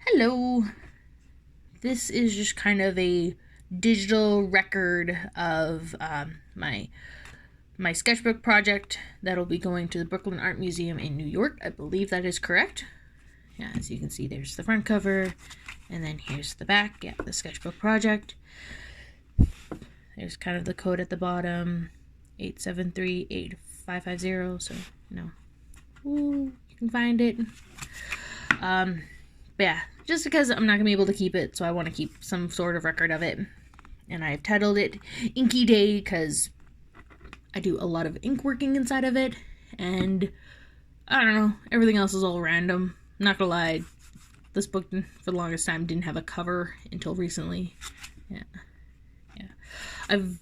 Hello. This is just kind of a digital record of my sketchbook project that'll be going to the Brooklyn Art Museum in New York. I believe that is correct. Yeah, as you can see, there's the front cover, and then here's the back. Yeah, the sketchbook project. There's kind of the code at the bottom, 8738550. So you can find it. But yeah, just because I'm not gonna be able to keep it, so I want to keep some sort of record of it. And I've titled it Inky Day because I do a lot of ink working inside of it, and I don't know, everything else is all random. Not gonna lie, this book for the longest time didn't have a cover until recently. Yeah. I've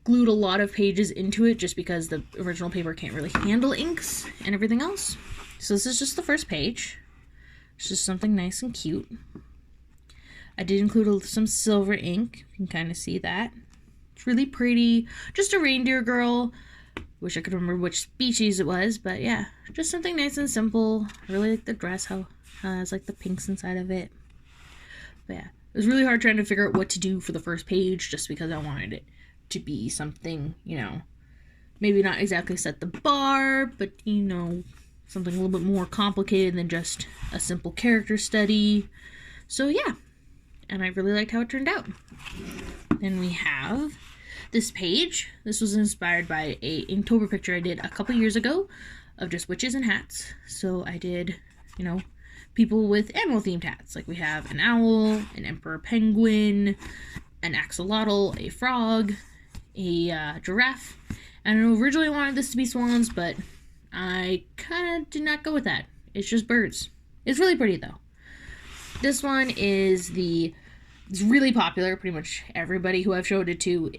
glued a lot of pages into it just because the original paper can't really handle inks and everything else. So this is just the first page. It's just something nice and cute. I did include some silver ink. You can kind of see that. It's really pretty. Just a reindeer girl. Wish I could remember which species it was, but yeah, just something nice and simple. I really like the dress, how it has like the pinks inside of it. But yeah, it was really hard trying to figure out what to do for the first page just because I wanted it to be something, maybe not exactly set the bar, but something a little bit more complicated than just a simple character study. So yeah, and I really liked how it turned out. Then we have this page. This was inspired by a Inktober picture I did a couple years ago of just witches and hats. So I did, people with animal themed hats. Like we have an owl, an emperor penguin, an axolotl, a frog, a giraffe. And I originally wanted this to be swans, but I kind of did not go with that. It's just birds. It's really pretty though. This one is it's really popular. Pretty much everybody who I've showed it to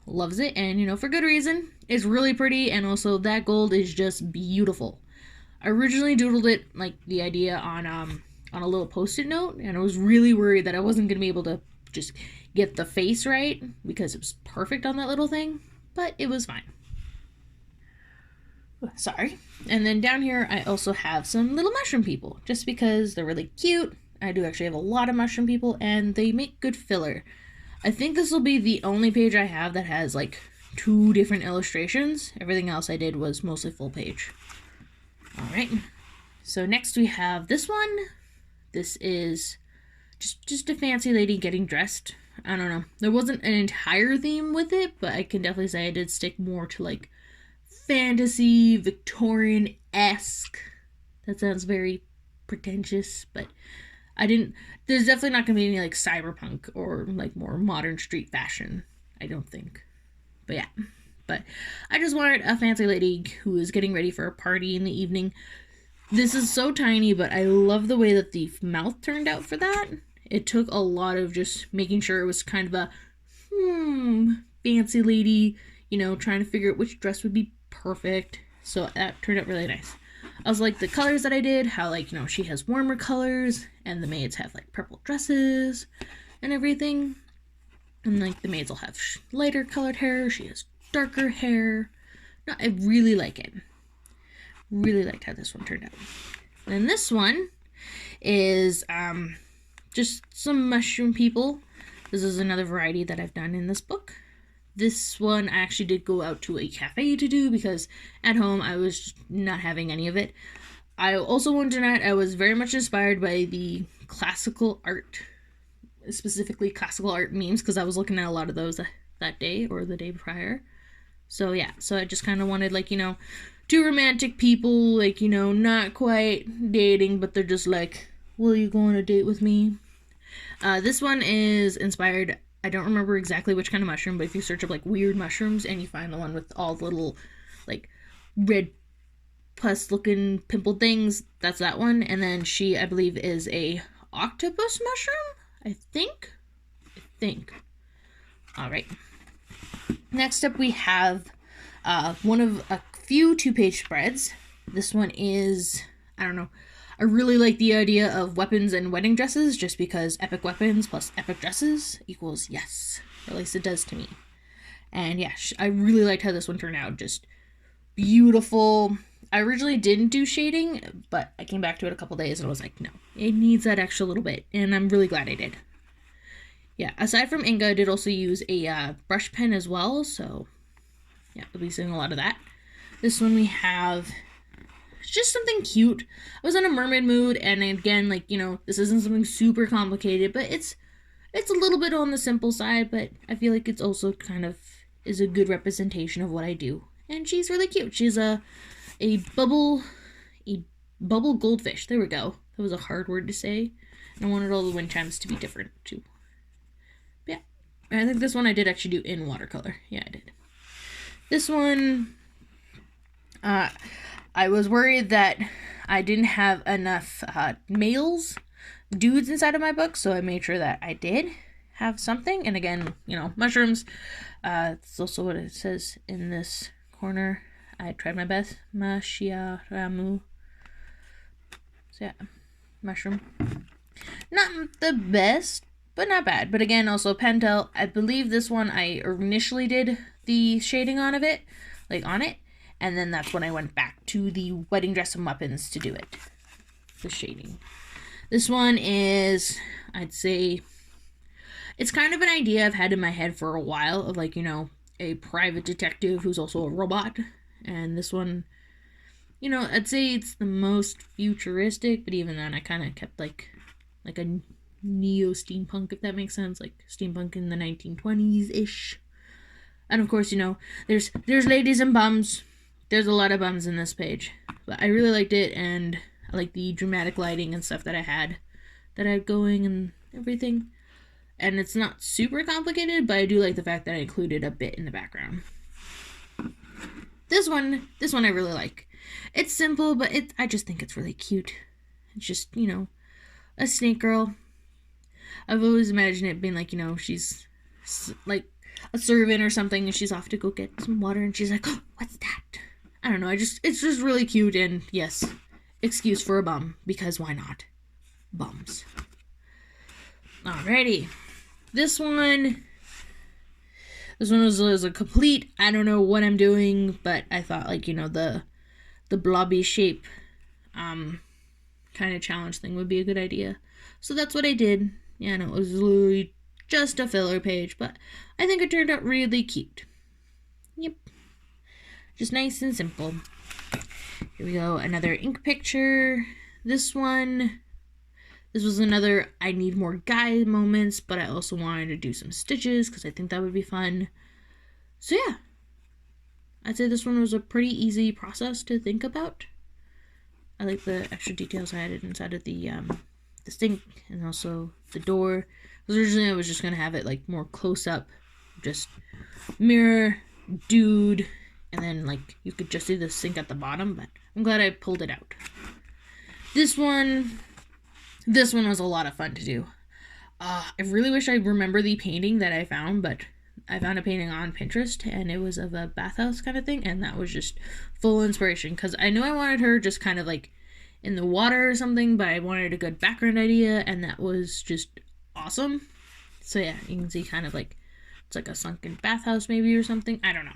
loves it, and for good reason. It's really pretty, and also that gold is just beautiful. I originally doodled it like the idea on a little post-it note, and I was really worried that I wasn't gonna be able to just get the face right because it was perfect on that little thing, but it was fine. Sorry. And then down here I also have some little mushroom people, just because they're really cute. I do actually have a lot of mushroom people, and they make good filler. I think this will be the only page I have that has like 2 different illustrations. Everything else I did was mostly full page. Alright, so next we have this one. This is just a fancy lady getting dressed. I don't know. There wasn't an entire theme with it, but I can definitely say I did stick more to like fantasy, Victorian-esque. That sounds very pretentious, but there's definitely not going to be any like cyberpunk or like more modern street fashion, I don't think. But yeah, I just wanted a fancy lady who is getting ready for a party in the evening. This is so tiny, but I love the way that the mouth turned out for that. It took a lot of just making sure it was kind of a fancy lady, trying to figure out which dress would be perfect. So that turned out really nice. I also like the colors that I did, how she has warmer colors, and the maids have like purple dresses and everything. And like the maids will have lighter colored hair, she has darker hair. No, I really like it. Really liked how this one turned out. And then this one is just some mushroom people. This is another variety that I've done in this book. This one I actually did go out to a cafe to do because at home I was not having any of it. I also wanted to note I was very much inspired by the classical art, specifically classical art memes, because I was looking at a lot of those that day or the day prior. So yeah, so I just kind of wanted 2 romantic people, not quite dating, but they're just like, will you go on a date with me? This one is inspired, I don't remember exactly which kind of mushroom, but if you search up weird mushrooms and you find the one with all the little red pus looking pimple things, that's that one. And then she, I believe, is a octopus mushroom, I think. All right. Next up we have one of a few 2-page spreads. This one is, I don't know, I really like the idea of weapons and wedding dresses, just because epic weapons plus epic dresses equals yes. Or at least it does to me. And yeah, I really liked how this one turned out. Just beautiful. I originally didn't do shading, but I came back to it a couple days and I was like, no, it needs that extra little bit, and I'm really glad I did. Yeah, aside from ink, I did also use a brush pen as well, so yeah, I'll be seeing a lot of that. This one we have just something cute. I was in a mermaid mood, and again, like, you know, this isn't something super complicated, but it's a little bit on the simple side, but I feel like it's also kind of is a good representation of what I do. And she's really cute. She's a bubble goldfish. There we go. That was a hard word to say. And I wanted all the wind chimes to be different too. But yeah, I think this one I did actually do in watercolor. Yeah, I did. This one, I was worried that I didn't have enough dudes inside of my book, so I made sure that I did have something. And again, you know, mushrooms. It's also what it says in this corner. I tried my best. Mashiaramu. So yeah, mushroom. Not the best, but not bad. But again, also Pentel. I believe this one I initially did the shading on it, and then that's when I went back to the wedding dress and weapons to do it. The shading. This one is, I'd say, it's kind of an idea I've had in my head for a while of, like, you know, a private detective who's also a robot. And this one, you know, I'd say it's the most futuristic, but even then I kind of kept like a neo-steampunk, if that makes sense, like steampunk in the 1920s-ish. And of course, you know, there's ladies and bums. There's a lot of bums in this page. But I really liked it, and I like the dramatic lighting and stuff that I had going and everything. And it's not super complicated, but I do like the fact that I included a bit in the background. This one I really like. It's simple, but I just think it's really cute. It's just, you know, a snake girl. I've always imagined it being like, you know, she's like a servant or something, and she's off to go get some water, and she's like, oh, what's that? I don't know, it's just really cute, and yes, excuse for a bum, because why not? Bums. Alrighty. This one was a complete, I don't know what I'm doing, but I thought, like, you know, the blobby shape kind of challenge thing would be a good idea. So that's what I did. Yeah, no, it was literally just a filler page, but I think it turned out really cute. Yep. Just nice and simple. Here we go, another ink picture. This was another I need more guy moments, but I also wanted to do some stitches because I think that would be fun. So yeah, I'd say this one was a pretty easy process to think about. I like the extra details I added inside of the sink and also the door. Because originally I was just going to have it like more close up, just mirror, dude, and then like you could just see the sink at the bottom, but I'm glad I pulled it out. This one was a lot of fun to do. I really wish I remember the painting that I found, but I found a painting on Pinterest, and it was of a bathhouse kind of thing, and that was just full inspiration, because I knew I wanted her just kind of like in the water or something, but I wanted a good background idea, and that was just awesome. So yeah, you can see kind of like, it's like a sunken bathhouse maybe or something, I don't know.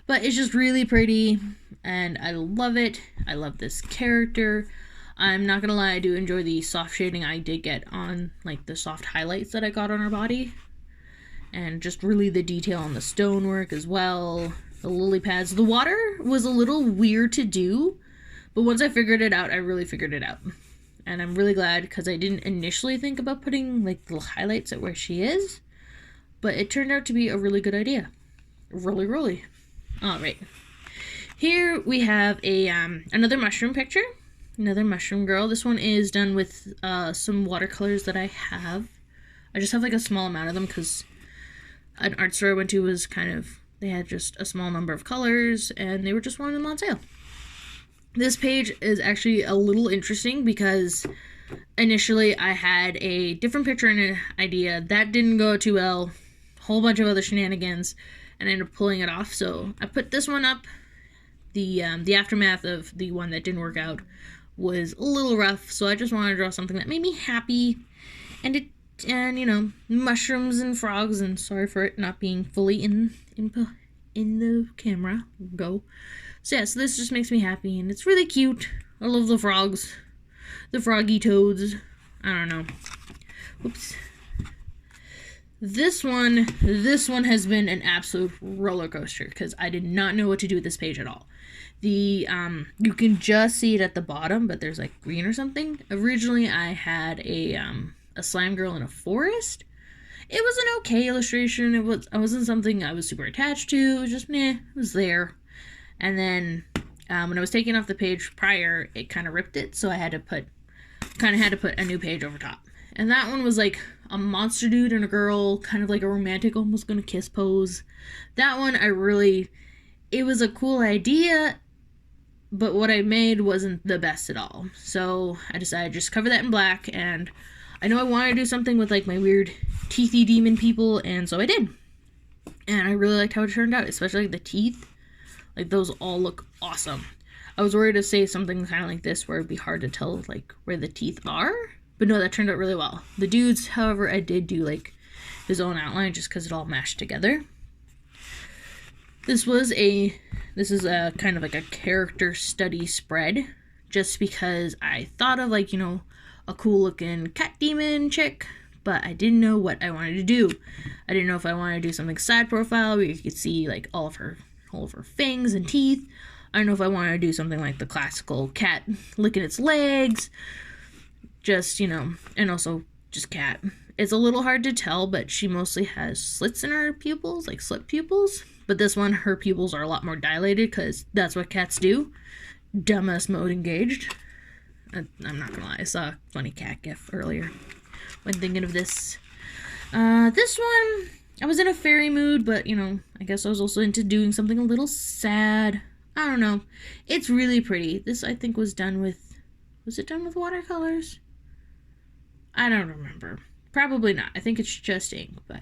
But it's just really pretty, and I love it. I love this character. I'm not gonna lie, I do enjoy the soft shading I did get on, like, the soft highlights that I got on her body. And just really the detail on the stonework as well. The lily pads. The water was a little weird to do, but once I figured it out, I really figured it out. And I'm really glad, because I didn't initially think about putting, like, little highlights at where she is. But it turned out to be a really good idea. Really. Alright. Here we have another mushroom picture. Another mushroom girl. This one is done with some watercolors that I have. I just have like a small amount of them because an art store I went to was they had just a small number of colors and they were just wanting them on sale. This page is actually a little interesting because initially I had a different picture and an idea. That didn't go too well. A whole bunch of other shenanigans, and I ended up pulling it off. So I put this one up. The aftermath of the one that didn't work out was a little rough, so I just wanted to draw something that made me happy, and you know, mushrooms and frogs, and sorry for it not being fully in the camera. Go. So yeah, so this just makes me happy, and it's really cute. I love the frogs. The froggy toads. I don't know. Oops. This one has been an absolute roller coaster because I did not know what to do with this page at all. You can just see it at the bottom, but there's like green or something. Originally, I had a slime girl in a forest. It was an okay illustration. It wasn't something I was super attached to. It was just it was there. And then when I was taking off the page prior, it kind of ripped it, so I had to put a new page over top. And that one was like a monster dude and a girl, kind of like a romantic, almost gonna kiss pose. That one, it was a cool idea, but what I made wasn't the best at all. So I decided to just cover that in black, and I know I wanted to do something with like my weird teethy demon people, and so I did. And I really liked how it turned out, especially like the teeth. Like those all look awesome. I was worried to say something kind of like this where it'd be hard to tell like where the teeth are. But no, that turned out really well. The dudes, however, I did do like his own outline just because it all mashed together. This is a kind of like a character study spread, just because I thought of like, a cool looking cat demon chick, but I didn't know what I wanted to do. I didn't know if I wanted to do something side profile where you could see like all of her fangs and teeth. I don't know if I wanted to do something like the classical cat licking its legs. Just, and also just cat. It's a little hard to tell, but she mostly has slits in her pupils, like slit pupils. But this one, her pupils are a lot more dilated because that's what cats do. Dumbass mode engaged. I'm not gonna lie, I saw a funny cat gif earlier when thinking of this. This one, I was in a fairy mood, but, I guess I was also into doing something a little sad. I don't know. It's really pretty. This, I think, was it done with watercolors? I don't remember. Probably not. I think it's just ink, but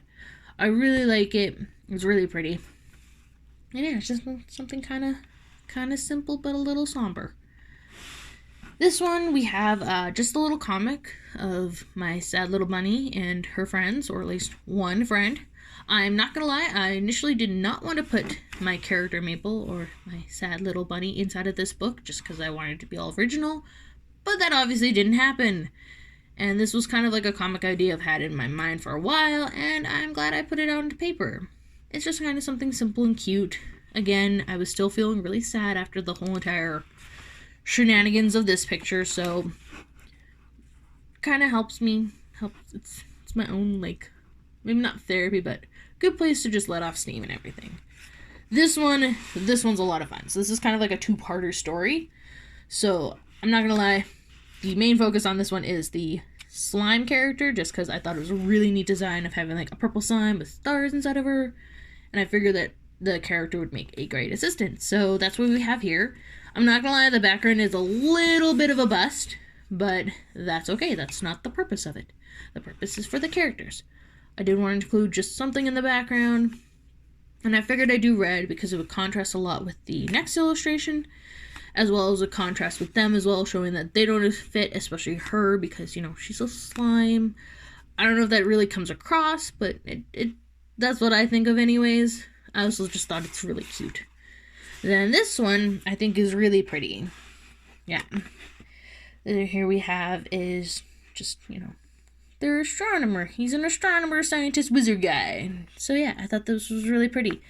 I really like it. It's really pretty. And yeah, it's just something kind of simple, but a little somber. This one, we have just a little comic of my sad little bunny and her friends, or at least one friend. I'm not gonna lie, I initially did not want to put my character Maple, or my sad little bunny, inside of this book, just because I wanted it to be all original, but that obviously didn't happen. And this was kind of like a comic idea I've had in my mind for a while, and I'm glad I put it out into paper. It's just kind of something simple and cute. Again, I was still feeling really sad after the whole entire shenanigans of this picture, so kind of helps me. It's my own, like, maybe not therapy, but good place to just let off steam and everything. This one's a lot of fun. So this is kind of like a two-parter story. So I'm not gonna lie, the main focus on this one is the slime character, just because I thought it was a really neat design of having like a purple slime with stars inside of her, and I figured that the character would make a great assistant. So that's what we have here. I'm not gonna lie, the background is a little bit of a bust, but that's okay. That's not the purpose of it. The purpose is for the characters. I did want to include just something in the background, and I figured I'd do red because it would contrast a lot with the next illustration, as well as a contrast with them as well, showing that they don't fit, especially her, because, she's a slime. I don't know if that really comes across, but that's what I think of anyways. I also just thought it's really cute. Then this one, I think, is really pretty. Yeah. Here we have is just, their astronomer. He's an astronomer, scientist, wizard guy. So yeah, I thought this was really pretty.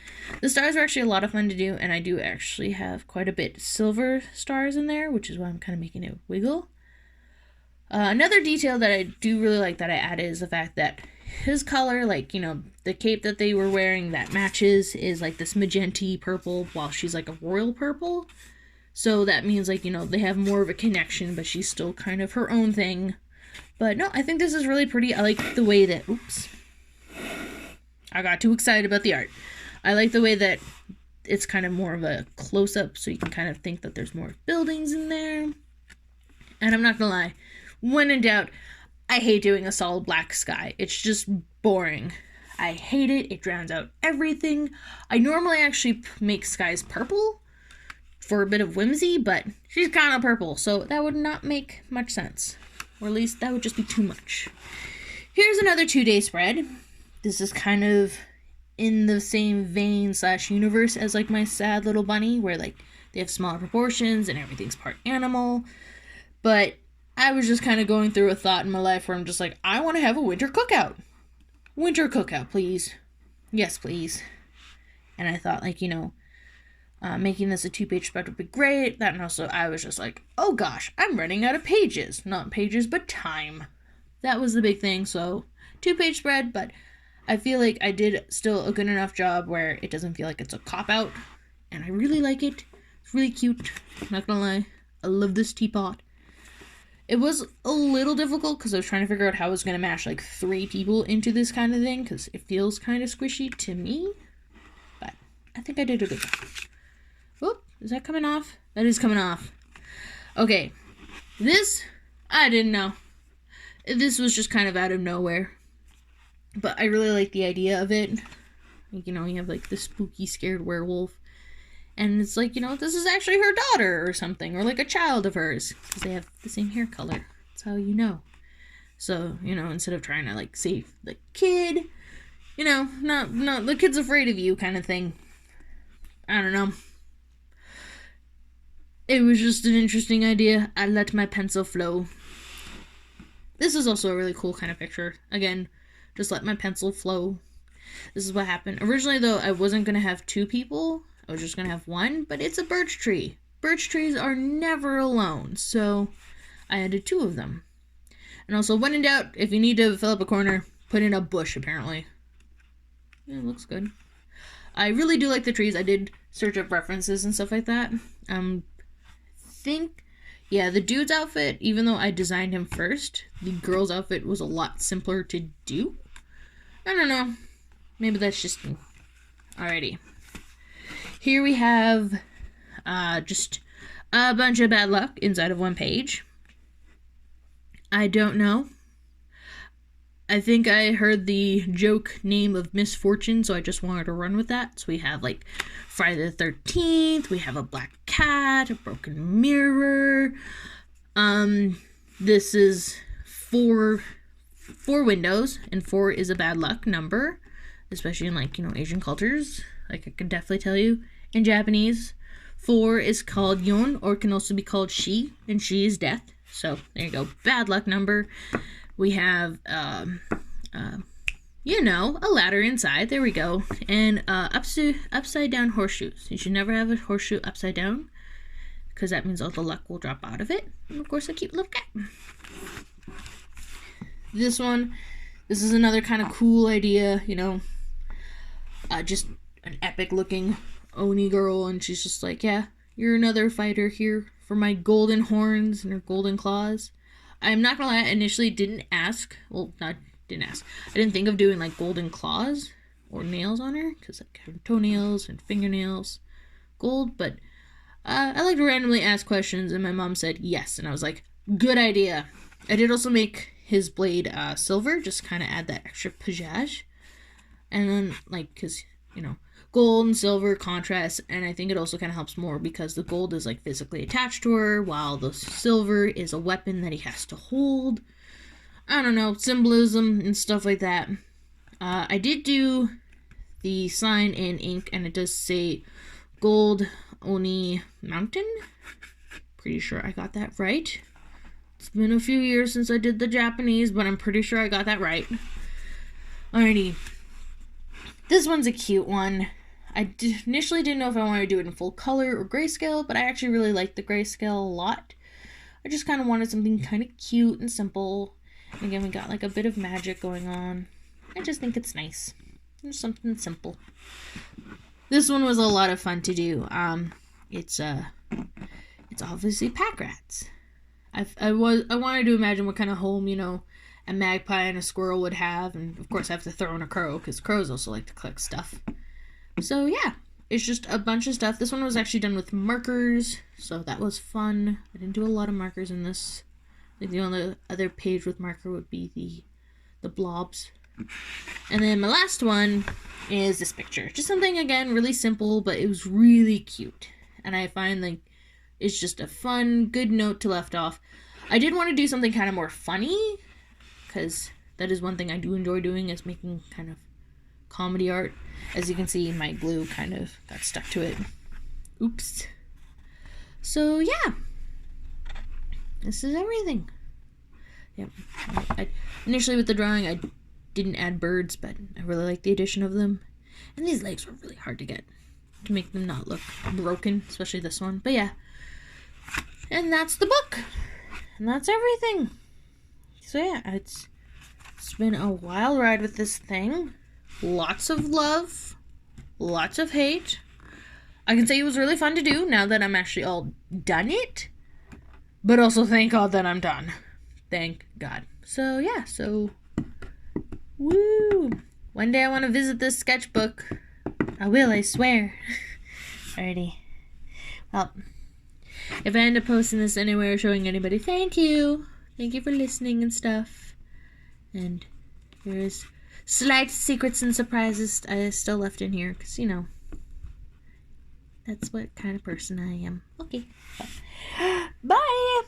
The stars are actually a lot of fun to do, and I do actually have quite a bit silver stars in there, which is why I'm kind of making it wiggle. Another detail that I do really like that I added is the fact that his color, like, the cape that they were wearing that matches is like this magenta purple, while she's like a royal purple. So that means, like, they have more of a connection, but she's still kind of her own thing. But no, I think this is really pretty. I like the way that, oops, I got too excited about the art. I like the way that it's kind of more of a close-up, so you can kind of think that there's more buildings in there. And I'm not gonna lie, when in doubt, I hate doing a solid black sky. It's just boring. I hate it. It drowns out everything. I normally actually make skies purple for a bit of whimsy, but she's kind of purple, so that would not make much sense. Or at least that would just be too much. Here's another 2-day spread. This is kind of in the same vein / universe as like my sad little bunny, where like They have smaller proportions and everything's part animal. But I was just kind of going through a thought in my life where I'm just like, I want to have a winter cookout. Winter cookout, please. Yes, please. And I thought, like, making this a 2-page spread would be great. That, and also I was just like, oh gosh, I'm running out of pages. Not pages, but time. That was the big thing. So 2-page spread, but I feel like I did still a good enough job where it doesn't feel like it's a cop-out. And I really like it. It's really cute. Not gonna lie. I love this teapot. It was a little difficult because I was trying to figure out how I was going to mash like 3 people into this kind of thing because it feels kind of squishy to me. But I think I did a good job. Oop, is that coming off? That is coming off. Okay, this, I didn't know. This was just kind of out of nowhere. But I really like the idea of it. You have like the spooky, scared werewolf. And it's like, this is actually her daughter or something. Or like a child of hers. Because they have the same hair color. That's how you know. So, instead of trying to like save the kid, not the kid's afraid of you kind of thing. I don't know. It was just an interesting idea. I let my pencil flow. This is also a really cool kind of picture. Again, just let my pencil flow. This is what happened. Originally, though, I wasn't going to have 2 people. I was just going to have 1, but it's a birch tree. Birch trees are never alone, so I added 2 of them. And also, when in doubt, if you need to fill up a corner, put in a bush, apparently. Yeah, it looks good. I really do like the trees. I did search up references and stuff like that. The dude's outfit, even though I designed him first, the girl's outfit was a lot simpler to do. I don't know. Maybe that's just me. Alrighty. Here we have just a bunch of bad luck inside of 1 page. I don't know. I think I heard the joke name of misfortune, so I just wanted to run with that. So we have like Friday the 13th, we have a black cat, a broken mirror. This is 4 windows, and 4 is a bad luck number, especially in like, Asian cultures. Like I can definitely tell you in Japanese, 4 is called yon, or can also be called shi, and shi is death. So there you go, bad luck number. We have, a ladder inside. There we go. And upside down horseshoes. You should never have a horseshoe upside down, because that means all the luck will drop out of it. And of course, a cute little cat. This is another kind of cool idea, just an epic looking Oni girl, and she's just like, yeah, you're another fighter here for my golden horns and her golden claws. I'm not gonna lie, I initially didn't ask. I didn't think of doing like golden claws or nails on her, because like her toenails and fingernails, gold. But I like to randomly ask questions, and my mom said yes, and I was like, good idea. I did also make his blade silver, just kind of add that extra pizzazz, and then like, because gold and silver contrast, and I think it also kind of helps more because the gold is like physically attached to her, while the silver is a weapon that he has to hold. I don't know, symbolism and stuff like that. I did do the sign in ink, and it does say Gold Oni Mountain. Pretty sure I got that right. It's been a few years since I did the Japanese, but I'm pretty sure I got that right. Alrighty. This one's a cute one. I initially didn't know if I wanted to do it in full color or grayscale, but I actually really like the grayscale a lot. I just kind of wanted something kind of cute and simple. And again, we got like a bit of magic going on. I just think it's nice. Just something simple. This one was a lot of fun to do. It's obviously pack rats. I wanted to imagine what kind of home, a magpie and a squirrel would have, and of course I have to throw in a crow, because crows also like to collect stuff. So yeah, it's just a bunch of stuff. This one was actually done with markers, so that was fun. I didn't do a lot of markers in this. I think the only other page with marker would be the blobs. And then my last one is this picture. Just something, again, really simple, but it was really cute. And I find like it's just a fun, good note to left off. I did want to do something kind of more funny, because that is one thing I do enjoy doing, is making kind of comedy art. As you can see, my glue kind of got stuck to it. Oops. So yeah, this is everything. Yep. Initially with the drawing, I didn't add birds, but I really like the addition of them. And these legs were really hard to get, to make them not look broken, especially this one. But yeah. And that's the book. And that's everything. So yeah, it's been a wild ride with this thing. Lots of love. Lots of hate. I can say it was really fun to do now that I'm actually all done it. But also thank God that I'm done. Thank God. So yeah, woo. One day I want to visit this sketchbook. I will, I swear. Alrighty. Well, if I end up posting this anywhere or showing anybody, thank you. Thank you for listening and stuff. And there's slight secrets and surprises I still left in here, because, you know, that's what kind of person I am. Okay. Bye!